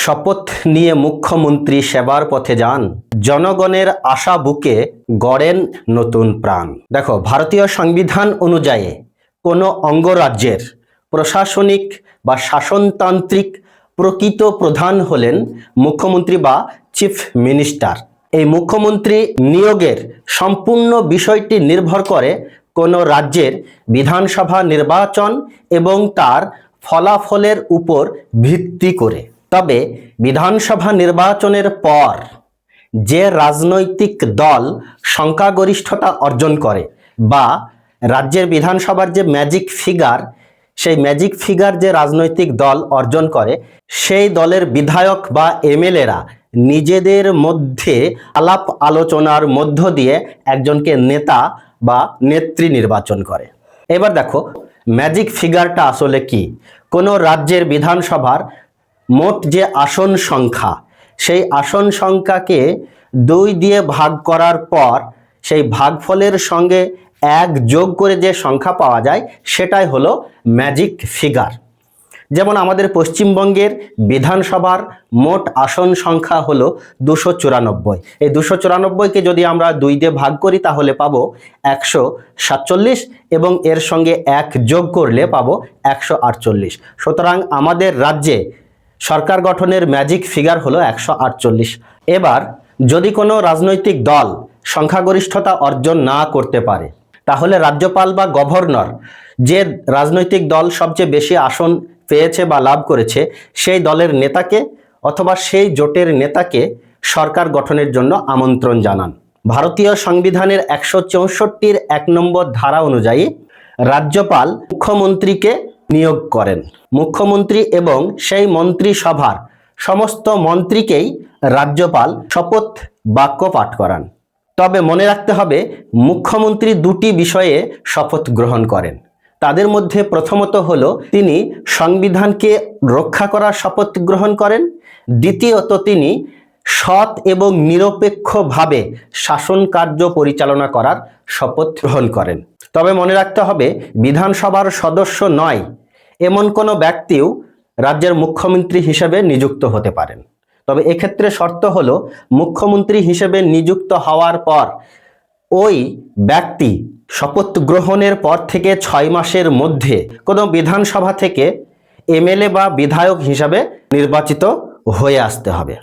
শপথ নিয়ে মুখ্যমন্ত্রী সেবার পথে যান, জনগণের আশা বুকে গড়েন নতুন প্রাণ। দেখো, ভারতীয় সংবিধান অনুযায়ী কোনো অঙ্গরাজ্যের প্রশাসনিক বা শাসনতান্ত্রিক প্রকৃত প্রধান হলেন মুখ্যমন্ত্রী বা চিফ মিনিস্টার। এই মুখ্যমন্ত্রী নিয়োগের সম্পূর্ণ বিষয়টি নির্ভর করে কোনো রাজ্যের বিধানসভা নির্বাচন এবং তার ফলাফলের উপর ভিত্তি করে। তবে বিধানসভা নির্বাচনের পর যে রাজনৈতিক দল সংখ্যাগরিষ্ঠতা অর্জন করে বা রাজ্যের বিধানসভার যে ম্যাজিক ফিগার, সেই ম্যাজিক ফিগার যে রাজনৈতিক দল অর্জন করে, সেই দলের বিধায়ক বা এমএলএরা নিজেদের মধ্যে আলাপ আলোচনার মধ্য দিয়ে একজনকে নেতা বা নেত্রী নির্বাচন করে। এবার দেখো, ম্যাজিক ফিগারটা আসলে কি? কোনো রাজ্যের বিধানসভার মোট যে আসন সংখ্যা, সেই আসন সংখ্যাকে 2 দিয়ে ভাগ করার পর সেই ভাগফলের সঙ্গে 1 যোগ করে যে সংখ্যা পাওয়া যায়, সেটাই হলো ম্যাজিক ফিগার। যেমন আমাদের পশ্চিমবঙ্গের বিধানসভার মোট আসন সংখ্যা হলো 294। এই 294কে যদি আমরা 2 দিয়ে ভাগ করি তাহলে পাবো 147 এবং এর সঙ্গে 1 যোগ করলে পাবো 148। সুতরাং আমাদের রাজ্যে সরকার গঠনের ম্যাজিক ফিগার হলো 148। এবার যদি কোনো রাজনৈতিক দল সংখ্যাগরিষ্ঠতা অর্জন না করতে পারে, তাহলে রাজ্যপাল বা গভর্নর, যে রাজনৈতিক দল সবচেয়ে বেশি আসন পেয়েছে বা লাভ করেছে, সেই দলের নেতাকে অথবা সেই জোটের নেতাকে সরকার গঠনের জন্য আমন্ত্রণ জানান। ভারতীয় সংবিধানের 164-র 1 নম্বর ধারা অনুযায়ী রাজ্যপাল মুখ্যমন্ত্রীকে নিয়োগ করেন। মুখ্যমন্ত্রী এবং সেই মন্ত্রিসভার সমস্ত মন্ত্রীকেই রাজ্যপাল শপথ বাক্য পাঠ করান। তবে মনে রাখতে হবে, মুখ্যমন্ত্রী 2টি বিষয়ে শপথ গ্রহণ করেন। তাদের মধ্যে প্রথমত হলো তিনি সংবিধানকে রক্ষা করার শপথ গ্রহণ করেন। দ্বিতীয়ত তিনি সৎ এবং নিরপেক্ষভাবে শাসন কার্য পরিচালনা করার শপথ গ্রহণ করেন। তবে মনে রাখতে হবে, বিধানসভার সদস্য নয় এমন কোনো ব্যক্তিও রাজ্যের মুখ্যমন্ত্রী হিসেবে নিযুক্ত হতে পারেন। তবে এক্ষেত্রে শর্ত হলো, মুখ্যমন্ত্রী হিসেবে নিযুক্ত হওয়ার পর ওই ব্যক্তি শপথ গ্রহণের পর থেকে 6 মাসের মধ্যে কোনো বিধানসভা থেকে এমএলএ বা বিধায়ক হিসাবে নির্বাচিত হয়ে আসতে হবে।